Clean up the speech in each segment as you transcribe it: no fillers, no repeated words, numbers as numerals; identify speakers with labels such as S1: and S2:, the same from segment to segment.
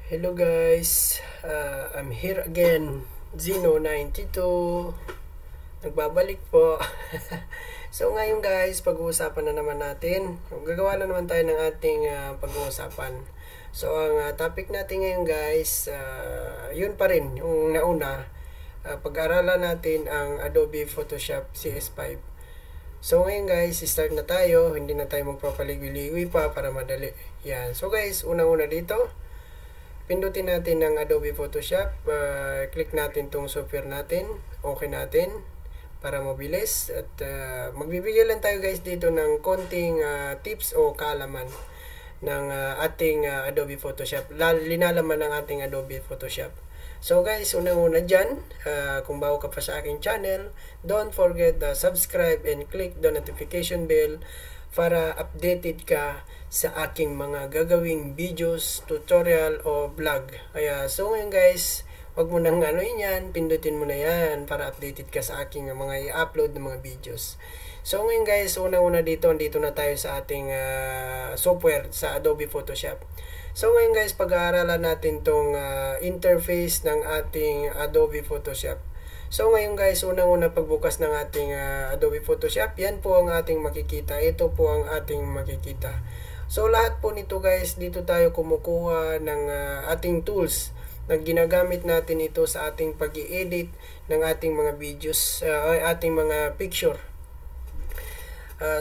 S1: Hello guys, I'm here again, Zeno92, nagbabalik po. So ngayon guys, pag-uusapan na naman natin, gagawa na naman tayo ng ating pag-uusapan. So ang topic natin ngayon guys, yun pa rin, yung nauna, pag-aralan natin ang Adobe Photoshop CS5. So ngayon guys, start na tayo, hindi na tayo magpapaligoy-ligoy pa para madali. Yan. So guys, unang-una dito, pindutin natin ng Adobe Photoshop, click natin tong software natin, okay natin para mabilis at magbibigay lang tayo guys dito ng konting tips o kaalaman ng ating Adobe Photoshop, linalaman ng ating Adobe Photoshop. So guys, unang-una dyan, kung bago ka pa sa aking channel, don't forget to subscribe and click the notification bell para updated ka sa aking mga gagawing videos, tutorial o vlog. Kaya so ngayon guys, wag mo nang yan, pindutin mo na yan para updated ka sa aking mga i-upload ng mga videos. So ngayon guys, unang-una dito na tayo sa ating software sa Adobe Photoshop. So ngayon guys, pag-aaralan natin tong interface ng ating Adobe Photoshop. So ngayon guys, unang-una pagbukas ng ating Adobe Photoshop, yan po ang ating makikita. Ito po ang ating makikita. So lahat po nito guys, dito tayo kumukuha ng ating tools na ginagamit natin ito sa ating pag-i-edit ng ating mga videos, ating mga picture.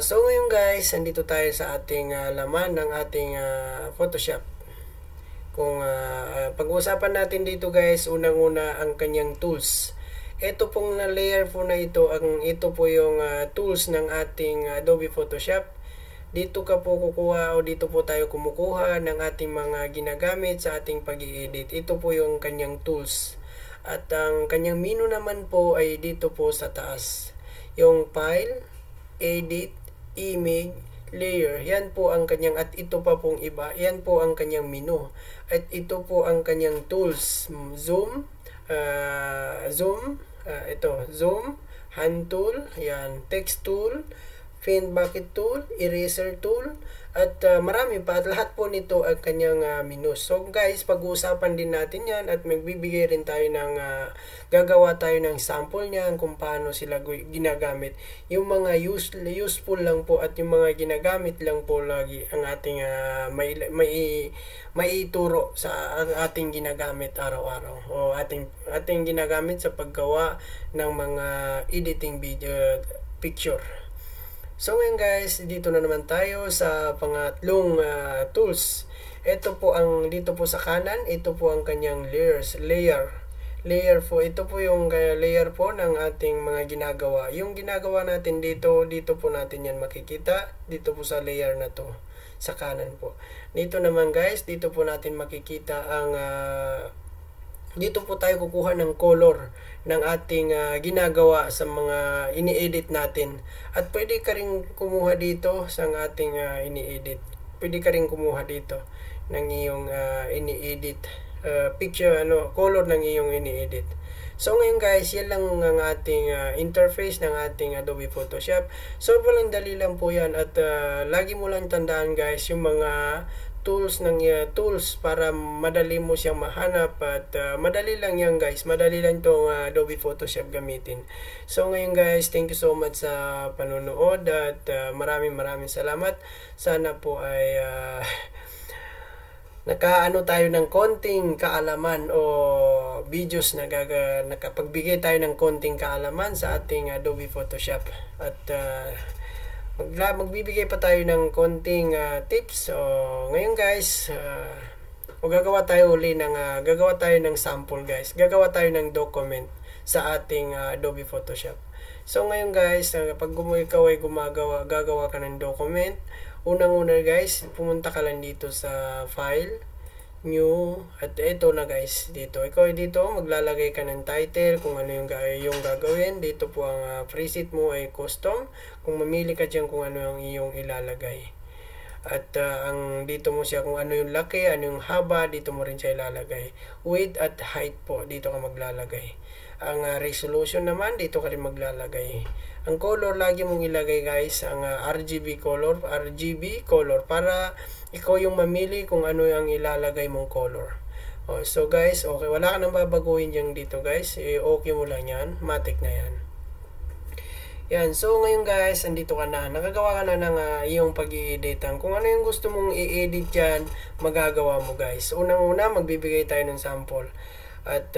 S1: So ngayon guys, andito tayo sa ating laman ng ating Photoshop. Kung pag-uusapan natin dito guys, unang-una ang kanyang tools. Ito pong layer po na ito, ito po yung tools ng ating Adobe Photoshop. Dito ka po kukuha o dito po tayo kumukuha ng ating mga ginagamit sa ating pag-i-edit. Ito po yung kanyang tools. At ang kanyang menu naman po ay dito po sa taas. Yung file, edit, image, layer. Yan po ang kanyang, at ito pa pong iba. Yan po ang kanyang menu. At ito po ang kanyang tools. Zoom, zoom, hand tool, yan, text tool, find bucket tool, eraser tool, at marami pa, at lahat po nito ang kanyang menu. So guys, pag-uusapan din natin yan at magbibigay rin tayo ng gagawa tayo ng sample niyan kung paano sila ginagamit. Yung mga useful lang po at yung mga ginagamit lang po lagi ang ating maituro sa ating ginagamit araw-araw o ating ginagamit sa paggawa ng mga editing video picture. So ngayon guys, dito na naman tayo sa pangatlong tools. Ito po ang dito po sa kanan, ito po ang kanyang layer po. Ito po yung layer po ng ating mga ginagawa. Yung ginagawa natin dito po natin yan makikita. Dito po sa layer na to, sa kanan po. Dito naman guys, dito po natin makikita ang dito po tayo kukuha ng color ng ating ginagawa sa mga ini-edit natin. At pwede ka rin kumuha dito sa ating ini-edit. Pwede ka rin kumuha dito ng iyong ini-edit picture, color ng iyong ini-edit. So ngayon guys, yan lang ang ating interface ng ating Adobe Photoshop. So walang dali lang po yan at lagi mo lang tandaan guys yung mga tools para madali mo siyang mahanap at madali lang yan guys, madali lang itong Adobe Photoshop gamitin. So ngayon guys, thank you so much sa panonood at maraming salamat. Sana po ay nakaano tayo ng konting kaalaman o videos na nakapagbigay tayo ng konting kaalaman sa ating Adobe Photoshop at magbibigay pa tayo ng konting tips. So ngayon guys, gagawa tayo ng sample guys. Gagawa tayo ng document sa ating Adobe Photoshop. So ngayon guys, pag ikaw ay gagawa ka ng document, unang-una guys, pumunta ka lang dito sa file, new, at ito na guys, dito. Ikaw dito, maglalagay ka ng title, kung ano yung gagawin. Dito po ang preset mo ay custom. Kung mamili ka dyan kung ano yung iyong ilalagay. At dito mo siya kung ano yung laki, ano yung haba, dito mo rin siya ilalagay. Width at height po, dito ka maglalagay. Ang resolution naman, dito ka rin maglalagay. Ang color, lagi mong ilagay guys, ang RGB color para ikaw yung mamili kung ano yung ilalagay mong color. So guys, okay, wala ka nang babaguhin dyan dito guys. Okay mo lang yan. Matic na yan. Yan, so ngayon guys, andito ka na. Nakagawa ka na ng iyong pag-i-edit. Kung ano yung gusto mong i-edit dyan, magagawa mo guys. Unang-una, magbibigay tayo ng sample. At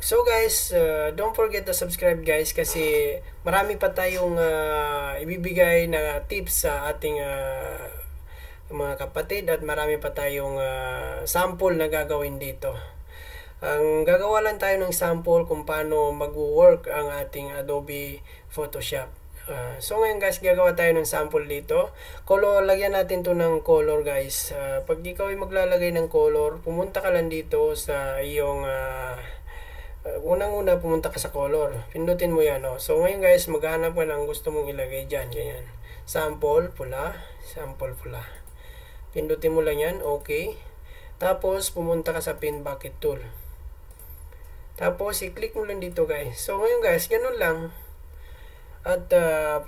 S1: so guys, don't forget to subscribe guys kasi marami pa tayong ibibigay na tips sa ating mga kapatid at marami pa tayong sample na gagawin dito. Ang gagawa lang tayo ng sample kung paano mag-work ang ating Adobe Photoshop. So ngayon guys, gagawa tayo ng sample dito. Lagyan natin to ng color guys. Pag ikaw ay maglalagay ng color, pumunta ka lang dito sa iyong unang-una pumunta ka sa color. Pindutin mo yan. So ngayon guys, maghanap ka ng gusto mong ilagay dyan. Ganyan. Sample, pula. Sample, pula. Pindutin mo lang yan. Okay. Tapos pumunta ka sa pin bucket tool. Tapos, i-click mo lang dito guys. So, ngayon guys, ganun lang. At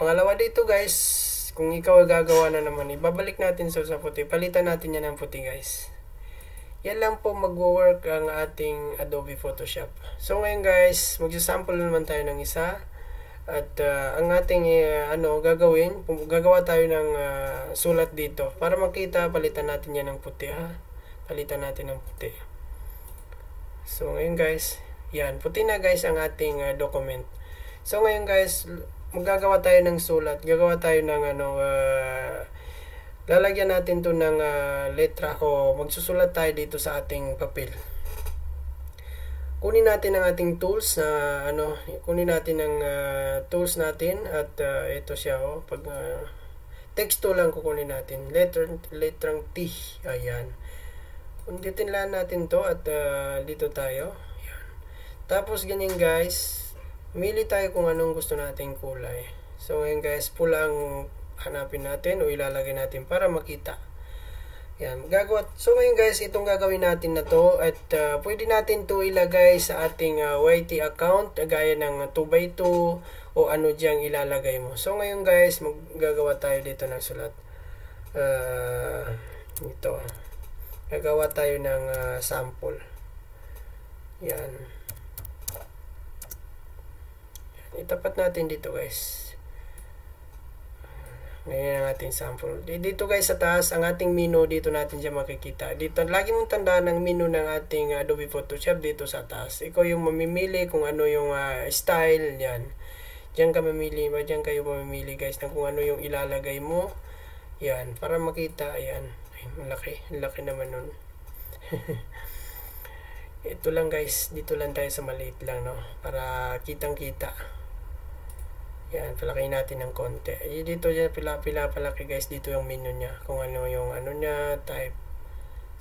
S1: pangalawa dito guys, kung ikaw ay gagawa na naman, ibabalik natin sa puti. Palitan natin yan ng puti guys. Yan lang po mag-work ang ating Adobe Photoshop. So, ngayon guys, magsasample naman tayo ng isa. At ang ating gagawin, gagawa tayo ng sulat dito. Para makita, palitan natin yan ng puti ha. Palitan natin ng puti. So, ngayon guys, yan, puti na guys ang ating document. So ngayon guys, magagawa tayo ng sulat. Gagawa tayo ng lalagyan natin to ng letra o magsusulat tayo dito sa ating papel. Kunin natin ang ating tools na kunin natin ang tools natin at ito siya pag text tool lang kukunin natin. Letrang T. Ayan. Kunditin lang natin to at dito tayo. Tapos ganyan guys, pumili tayo kung anong gusto nating kulay. So ngayon guys, pula ang hanapin natin o ilalagay natin para makita. Yan, magagawa. So ngayon guys, itong gagawin natin na to at pwede natin to ilagay sa ating YT account gaya ng 2x2 o ano diyang ilalagay mo. So ngayon guys, maggagawa tayo dito ng sulat. Ito. Gagawa tayo ng sample. Yan. Itapat natin dito guys. Ngayon ang ating sample. Dito guys sa taas, ang ating menu dito natin siya makikita. Dito, lagi mong tandaan ang menu ng ating Adobe Photoshop dito sa taas. Ikaw yung mamimili kung ano yung style. Yan. Diyan ka mamili. Diyan kayo mamimili guys ng kung ano yung ilalagay mo. Yan. Para makita. Ayan. Ay, malaki. Laki naman nun. Ito lang guys. Dito lang tayo sa maliit lang no. Para kitang kita. Yan, palakihin natin ng konti. Dito dyan, pila palaki guys, dito yung menu niya. Kung ano yung niya, type.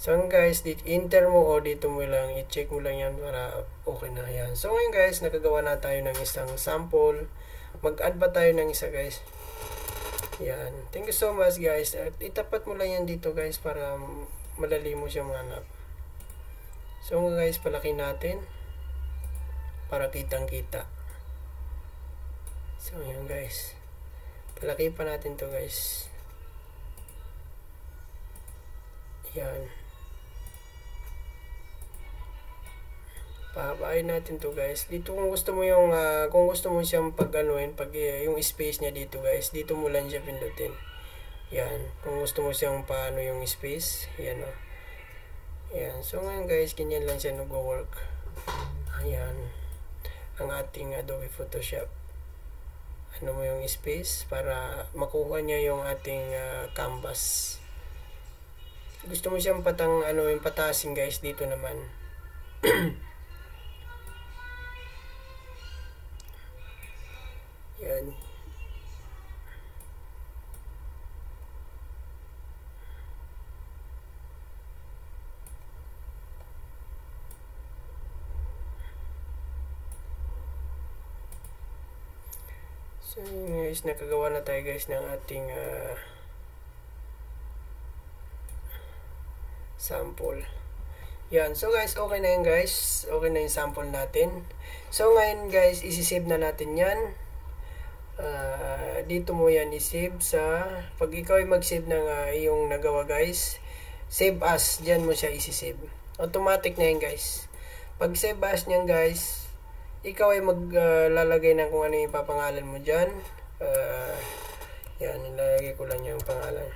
S1: So guys, enter mo o dito mo lang, i-check mo lang yan para okay na yan. So ngayon guys, nakagawa na tayo ng isang sample. Mag-add ba tayo ng isa guys? Yan. Thank you so much guys. At itapat mo lang yan dito guys para madali mo siya manap. So guys, palaki natin para kitang kita. So, yun guys. Palaki pa natin to guys. Yan. Pahabain natin to guys. Dito kung gusto mo yung, kung gusto mo siyang yung space niya dito guys. Dito mo lang siya pindutin. Yan. Kung gusto mo siyang paano yung space. Yan o. Yan. So, ngayon guys, ganyan lang siya nag-work. Ayan. Ang ating Adobe Photoshop. Ano mo yung space para makuha niya yung ating canvas. Gusto mo siyang yung patasin guys dito naman. Yan. So guys, nakagawa na tayo guys ng ating sample. Yan. So guys, okay na yun guys. Okay na yung sample natin. So ngayon guys, isi-save na natin yan. Dito mo yan i-save sa, pag ikaw ay mag-save ng iyong nagawa guys, save as, dyan mo siya isi-save. Automatic na yan guys. Pag save as niyan guys, ikaw ay maglalagay ng kung ano yung papangalan mo dyan. Yan, nilalagay ko lang yung pangalan.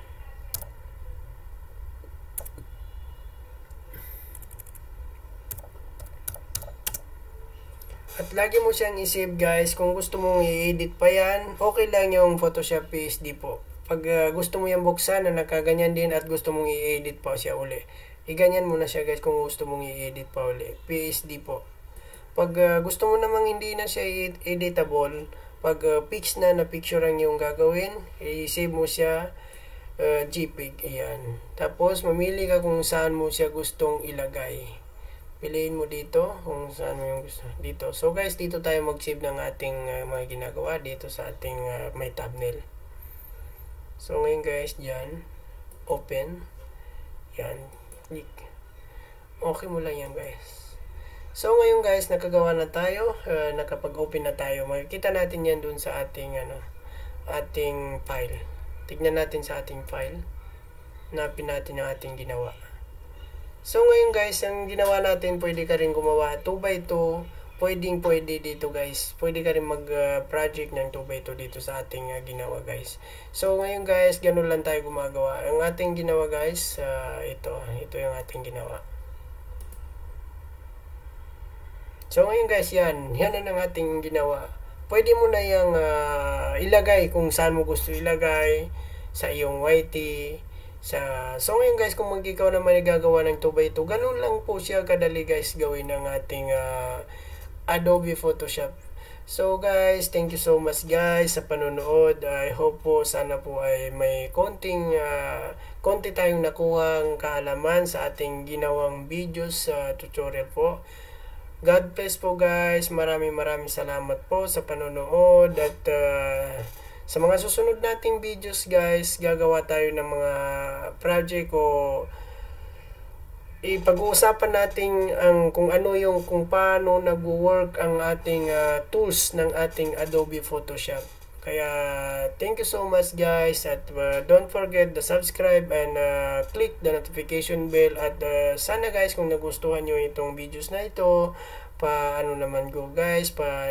S1: At lagi mo siyang i-save guys. Kung gusto mong i-edit pa yan, okay lang yung Photoshop PSD po. Pag gusto mo yung buksan na nakaganyan din at gusto mong i-edit pa siya uli, iganyan mo na siya guys kung gusto mong i-edit pa uli. PSD po. Pag gusto mo namang hindi na siya editable, pag fix na picture ang yung gagawin, i-save mo siya JPEG. Ayan. Tapos mamili ka kung saan mo siya gustong ilagay. Piliin mo dito kung saan mo yung gusto. Dito. So guys, dito tayo mag-save ng ating mga ginagawa dito sa ating may thumbnail. So ngayon guys, dyan. Open. Yan. Click. Okay mo lang yan guys. So ngayon guys, nakagawa na tayo. Nakapag-open na tayo. Makikita natin yan dun sa ating ating file. Tignan natin sa ating file. Hanapin natin ang ating ginawa. So ngayon guys, ang ginawa natin, pwede ka rin gumawa 2x2, pwede dito guys. Pwede ka rin mag-project ng 2x2 dito sa ating ginawa guys. So ngayon guys, ganun lang tayo gumagawa. Ang ating ginawa guys, ito yung ating ginawa. So ngayon guys, yan ang ating ginawa. Pwede mo na yung ilagay kung saan mo gusto ilagay, sa iyong YT, so ngayon guys, kung ikaw naman gagawa ng 2x2, ganun lang po siya kadali guys gawin ng ating Adobe Photoshop. So guys, thank you so much guys sa panonood. I hope po sana po ay may konti tayong nakuhang kaalaman sa ating ginawang videos tutorial po. God bless po guys. Maraming salamat po sa panonood at sa mga susunod nating videos guys, gagawa tayo ng mga project o ipag-uusapan natin kung paano nag-work ang ating tools ng ating Adobe Photoshop. Kaya thank you so much guys at don't forget to subscribe and click the notification bell at sana guys kung nagustuhan nyo itong videos na ito,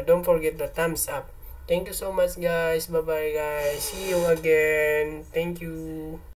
S1: don't forget the thumbs up. Thank you so much guys. Bye bye guys. See you again. Thank you.